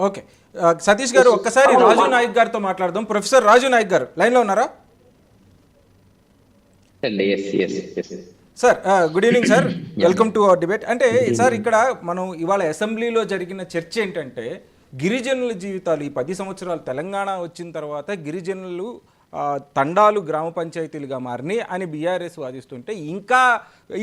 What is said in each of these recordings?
Okay. Satish గారు ఒక్కసారి రాజు నాయక్ గారితో మాట్లాడదాం. ప్రొఫెసర్ రాజు నాయక్ గారు లైన్లో ఉన్నారా? అండి. Yes yes yes. Sir good evening sir, yeah. Welcome to our debate. అంటే గుడ్ సార్ ఈవినింగ్. ఇక్కడ మనం ఇవాళ అసెంబ్లీలో జరిగిన చర్చ ఏంటంటే గిరిజనుల జీవితాలు ఈ 10 సంవత్సరాలు తెలంగాణ వచ్చిన తర్వాత గిరిజనులు తండాలు గ్రామ పంచాయతీలుగా మారినాయి అని బీఆర్ఎస్ వాదిస్తుంటే ఇంకా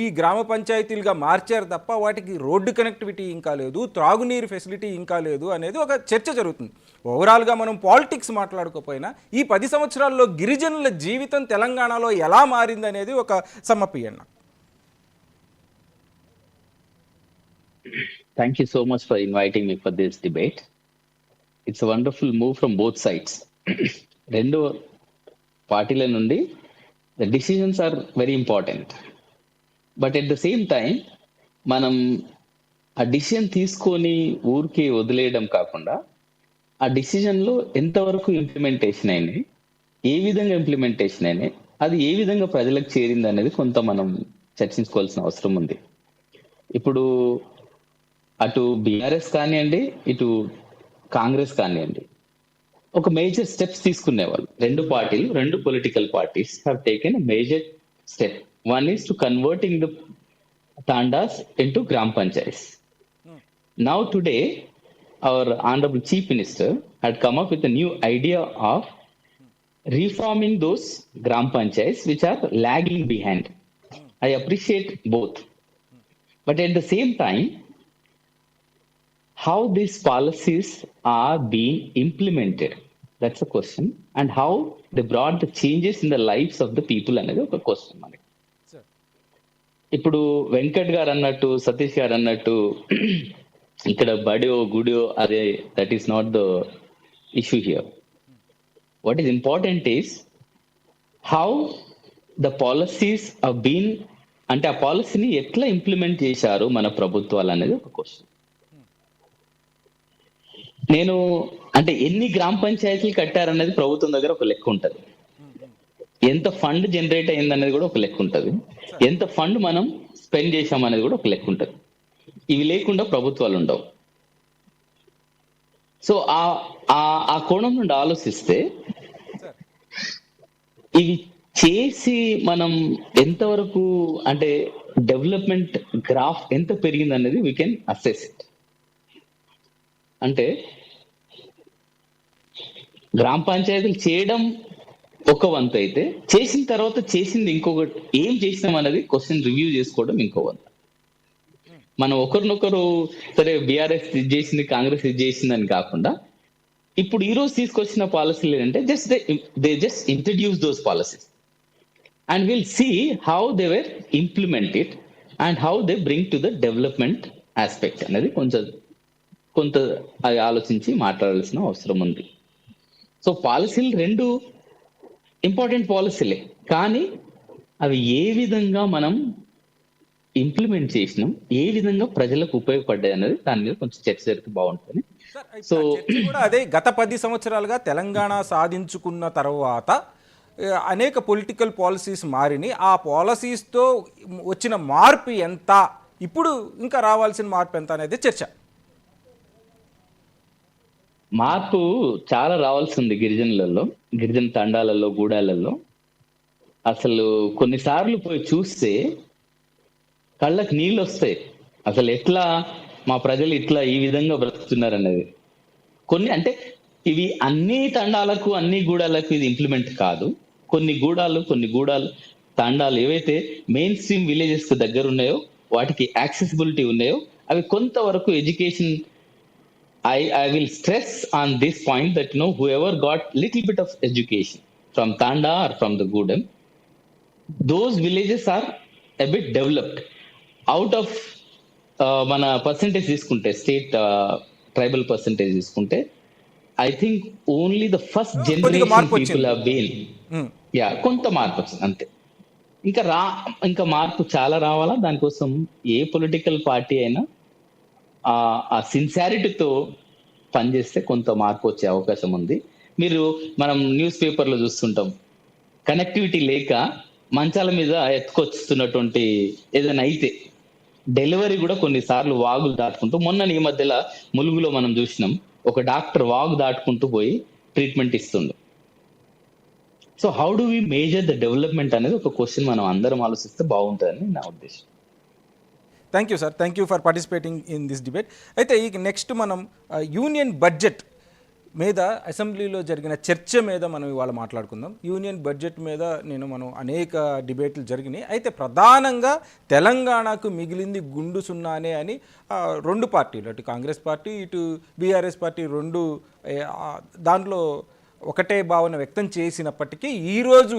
ఈ గ్రామ పంచాయతీలుగా మార్చారు తప్ప వాటికి రోడ్డు కనెక్టివిటీ ఇంకా లేదు, త్రాగునీరు ఫెసిలిటీ ఇంకా లేదు అనేది ఒక చర్చ జరుగుతుంది. ఓవరాల్గా మనం పాలిటిక్స్ మాట్లాడుకోపోయినా ఈ 10 సంవత్సరాల్లో గిరిజనుల జీవితం తెలంగాణలో ఎలా మారింది అనేది ఒక సమ్మప్పి అన్న. Thank you so much for inviting me for this debate. It's a wonderful move from both sides. రెండు పార్టీల నుండి the decisions are very important. But at the same time, మనం ఆ డిసిజన్ తీసుకొని ఊరికే వదిలేయడం కాకుండా ఆ డిసిజన్లో ఎంతవరకు ఇంప్లిమెంటేషన్ అయినాయి, ఏ విధంగా ఇంప్లిమెంటేషన్ అయినాయి, అది ఏ విధంగా ప్రజలకు చేరింది అనేది కొంత మనం చర్చించుకోవాల్సిన అవసరం ఉంది. ఇప్పుడు అటు బీఆర్ఎస్ కానివ్వండి, ఇటు కాంగ్రెస్ కానివ్వండి, ఒక మేజర్ స్టెప్స్ తీసుకునేవాళ్ళు. రెండు political parties have taken major step. One is to converting the tandas into gram panchayat. Now today our honorable chief minister had come up with a new idea of reforming those gram panchayats which are lagging behind. I appreciate both, but at the same time, how these policies are being implemented, that's a question, and how they brought the changes in the lives of the people అనేది ఒక question మనకి. ఇప్పుడు వెంకట్ గారు అన్నట్టు, సతీష్ గారు అన్నట్టు ఇక్కడ బడియో గుడియో అదే, that is not the issue here. What is important is how the policies are been, అంటే ఆ పాలసీని ఎట్లా ఇంప్లిమెంట్ చేశారు మన ప్రభుత్వాలు అనేది ఒక క్వశ్చన్. నేను అంటే ఎన్ని గ్రామ పంచాయతీలు కట్టారనేది ప్రభుత్వం దగ్గర ఒక లెక్క ఉంటుంది, ఎంత ఫండ్ జనరేట్ అయింది అనేది కూడా ఒక లెక్క ఉంటుంది, ఎంత ఫండ్ మనం స్పెండ్ చేసాం అనేది కూడా ఒక లెక్క ఉంటుంది. ఇవి లేకుండా ప్రభుత్వాలు ఉండవు. సో ఆ కోణం నుండి ఆలోచిస్తే ఇవి చేసి మనం ఎంతవరకు అంటే డెవలప్మెంట్ గ్రాఫ్ ఎంత పెరిగింది అనేది వీ కెన్ అసెస్ ఇట్. అంటే గ్రామ పంచాయతీలు చేయడం ఒక వంతు అయితే, చేసిన తర్వాత చేసింది ఇంకొకటి, ఏం చేసినాం అనేది క్వశ్చన్ రివ్యూ చేసుకోవడం ఇంకో వంతు. మనం ఒకరినొకరు సరే బీఆర్ఎస్ ఇది చేసింది, కాంగ్రెస్ ఇది చేసింది అని కాకుండా ఇప్పుడు ఈ రోజు తీసుకొచ్చిన పాలసీలు ఏంటంటే they just introduce those policies and will see how they were implement it and how they bring to the development aspect అనేది కొంత అది ఆలోచించి మాట్లాడాల్సిన అవసరం ఉంది. సో పాలసీలు రెండు ఇంపార్టెంట్ పాలసీలే, కానీ అవి ఏ విధంగా మనం ఇంప్లిమెంట్ చేసినాం, ఏ విధంగా ప్రజలకు ఉపయోగపడ్డాయి అనేది దాని మీద కొంచెం చర్చ జరిగితే బాగుంటుంది. సో కూడా అదే గత 10 సంవత్సరాలుగా తెలంగాణ సాధించుకున్న తర్వాత అనేక పొలిటికల్ పాలసీస్ మారినాయి. ఆ పాలసీస్తో వచ్చిన మార్పు ఎంత, ఇప్పుడు ఇంకా రావాల్సిన మార్పు ఎంత అనేది చర్చ. మార్పు చాలా రావాల్సి ఉంది గిరిజన తండాలలో, గూడాలలో. అసలు కొన్నిసార్లు పోయి చూస్తే కళ్ళకి నీళ్ళు వస్తాయి. అసలు ఎట్లా మా ప్రజలు ఇట్లా ఈ విధంగా బ్రతుకుతున్నారు అనేది. కొన్ని అంటే ఇవి అన్ని తండాలకు, అన్ని గూడాలకు ఇది ఇంప్లిమెంట్ కాదు. కొన్ని గూడాలు తండాలు ఏవైతే మెయిన్ స్ట్రీమ్ విలేజెస్ కు దగ్గర ఉన్నాయో, వాటికి యాక్సెసిబిలిటీ ఉన్నాయో, అవి కొంతవరకు education, I will stress on this point that whoever got little bit of education from Tanda or from the Gudam, those villages are a bit developed. Out of మన percentage తీసుకుంటే, state tribal percentage తీసుకుంటే, I think only the first generation people have been, yeah కొంత మార్పు వచ్చింది అంతే. ఇంకా మార్పు చాలా రావాలా. దానికోసం ఏ పొలిటికల్ పార్టీ అయినా ఆ సిన్సియారిటీతో పనిచేస్తే కొంత మార్పు వచ్చే అవకాశం ఉంది. మనం న్యూస్ పేపర్లో చూస్తుంటాం, కనెక్టివిటీ లేక మంచాల మీద ఎత్తుకొస్తున్నటువంటి ఏదైనా అయితే డెలివరీ కూడా కొన్నిసార్లు వాగులు దాటుకుంటూ, మొన్న ఈ మధ్యలో ములుగులో మనం చూసినాం, ఒక డాక్టర్ వాగు దాటుకుంటూ పోయి ట్రీట్మెంట్ ఇస్తుండు. So how do we major the development అనేది ఒక క్వశ్చన్ మనం అందరం ఆలోచిస్తే బాగుంటుందని నా ఉద్దేశం. Thank you sir, thank you for participating in this debate. అయితే ఈ నెక్స్ట్ మనం యూనియన్ బడ్జెట్ మీద అసెంబ్లీలో జరిగిన చర్చ మీద మనం ఇవాళ మాట్లాడుకుందాం. యూనియన్ బడ్జెట్ మీద మనం అనేక డిబేట్లు జరిగినాయి. అయితే ప్రధానంగా తెలంగాణకు మిగిలింది గుండు సున్నానే అని రెండు పార్టీలు, అటు కాంగ్రెస్ పార్టీ ఇటు బీఆర్ఎస్ పార్టీ రెండు దాంట్లో ఒకటే భావన వ్యక్తం చేసినప్పటికీ ఈరోజు